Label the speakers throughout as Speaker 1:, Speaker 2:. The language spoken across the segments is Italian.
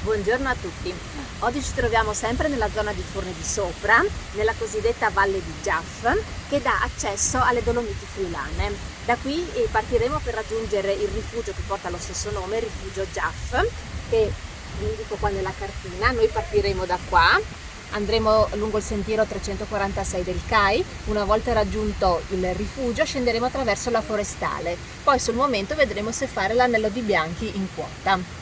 Speaker 1: Buongiorno a tutti, oggi ci troviamo sempre nella zona di Forni di Sopra, nella cosiddetta Valle di Giaf, che dà accesso alle Dolomiti Friulane. Da qui partiremo per raggiungere il rifugio che porta lo stesso nome, il rifugio Giaf, che vi indico qua nella cartina. Noi partiremo da qua, andremo lungo il sentiero 346 del CAI, una volta raggiunto il rifugio scenderemo attraverso la forestale, poi sul momento vedremo se fare l'anello di Bianchi in quota.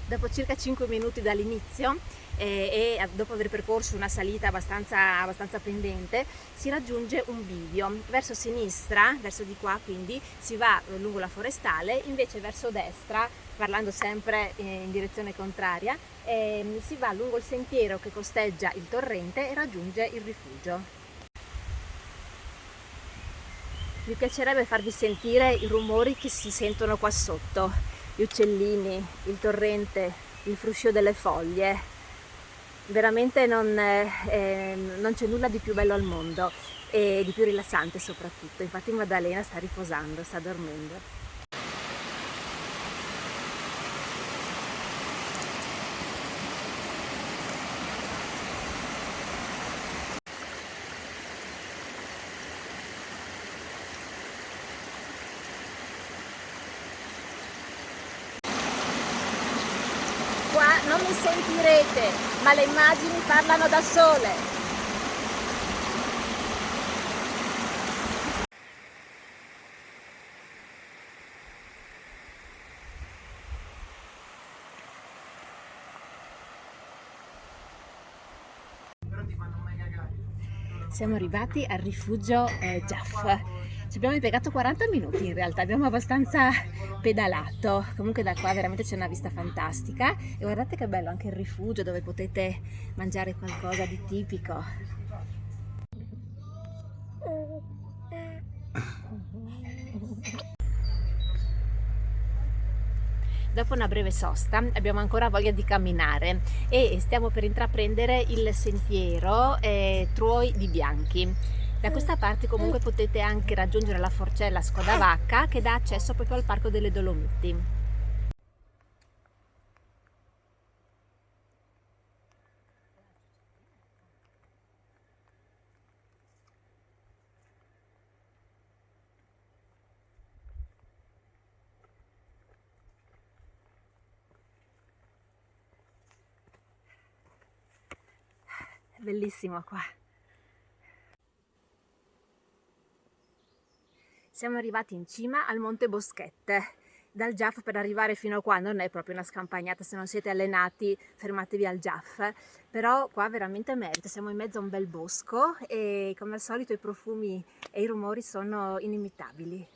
Speaker 1: Dopo circa 5 minuti dall'inizio e dopo aver percorso una salita abbastanza pendente, si raggiunge un bivio. Verso sinistra, verso di qua quindi, si va lungo la forestale, invece verso destra, parlando sempre in direzione contraria, si va lungo il sentiero che costeggia il torrente e raggiunge il rifugio. Mi piacerebbe farvi sentire i rumori che si sentono qua sotto. Gli uccellini, il torrente, il fruscio delle foglie, veramente non c'è nulla di più bello al mondo e di più rilassante soprattutto. Infatti Maddalena sta riposando, sta dormendo. Qua non mi sentirete, ma le immagini parlano da sole. Siamo arrivati al rifugio Giaf. Ci abbiamo impiegato 40 minuti in realtà, abbiamo abbastanza pedalato. Comunque da qua veramente c'è una vista fantastica e guardate che bello anche il rifugio dove potete mangiare qualcosa di tipico. Dopo una breve sosta abbiamo ancora voglia di camminare e stiamo per intraprendere il sentiero Truoi di Bianchi. Da questa parte comunque potete anche raggiungere la forcella Scodavacca che dà accesso proprio al Parco delle Dolomiti. Bellissimo qua. Siamo arrivati in cima al Monte Boschette. Dal Giaf per arrivare fino a qua non è proprio una scampagnata, se non siete allenati fermatevi al Giaf, però qua veramente merita, siamo in mezzo a un bel bosco e come al solito i profumi e i rumori sono inimitabili.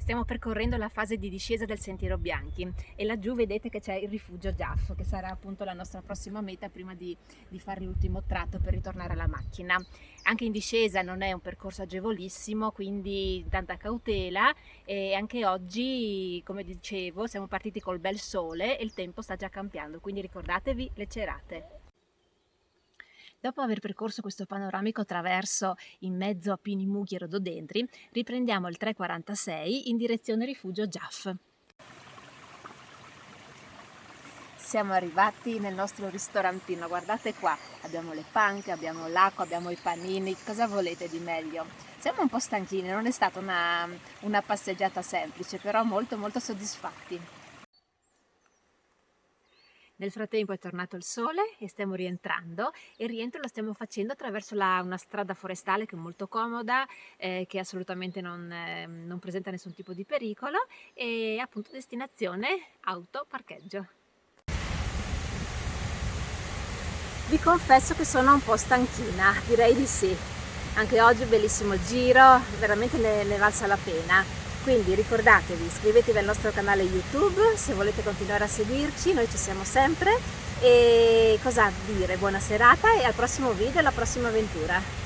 Speaker 1: Stiamo percorrendo la fase di discesa del Sentiero Bianchi e laggiù vedete che c'è il rifugio Giaf, che sarà appunto la nostra prossima meta prima di fare l'ultimo tratto per ritornare alla macchina. Anche in discesa non è un percorso agevolissimo, quindi tanta cautela e anche oggi, come dicevo, siamo partiti col bel sole e il tempo sta già cambiando, quindi ricordatevi le cerate. Dopo aver percorso questo panoramico traverso in mezzo a pini, mughi e rododendri, riprendiamo il 346 in direzione rifugio Giaf. Siamo arrivati nel nostro ristorantino, guardate qua, abbiamo le panche, abbiamo l'acqua, abbiamo i panini, cosa volete di meglio? Siamo un po' stanchini, non è stata una passeggiata semplice, però molto soddisfatti. Nel frattempo è tornato il sole e stiamo rientrando e il rientro lo stiamo facendo attraverso una strada forestale che è molto comoda, che assolutamente non presenta nessun tipo di pericolo e appunto destinazione auto parcheggio. Vi confesso che sono un po' stanchina, direi di sì. Anche oggi bellissimo il giro, veramente ne valsa la pena. Quindi ricordatevi, iscrivetevi al nostro canale YouTube se volete continuare a seguirci, noi ci siamo sempre e cosa dire, buona serata e al prossimo video, alla prossima avventura.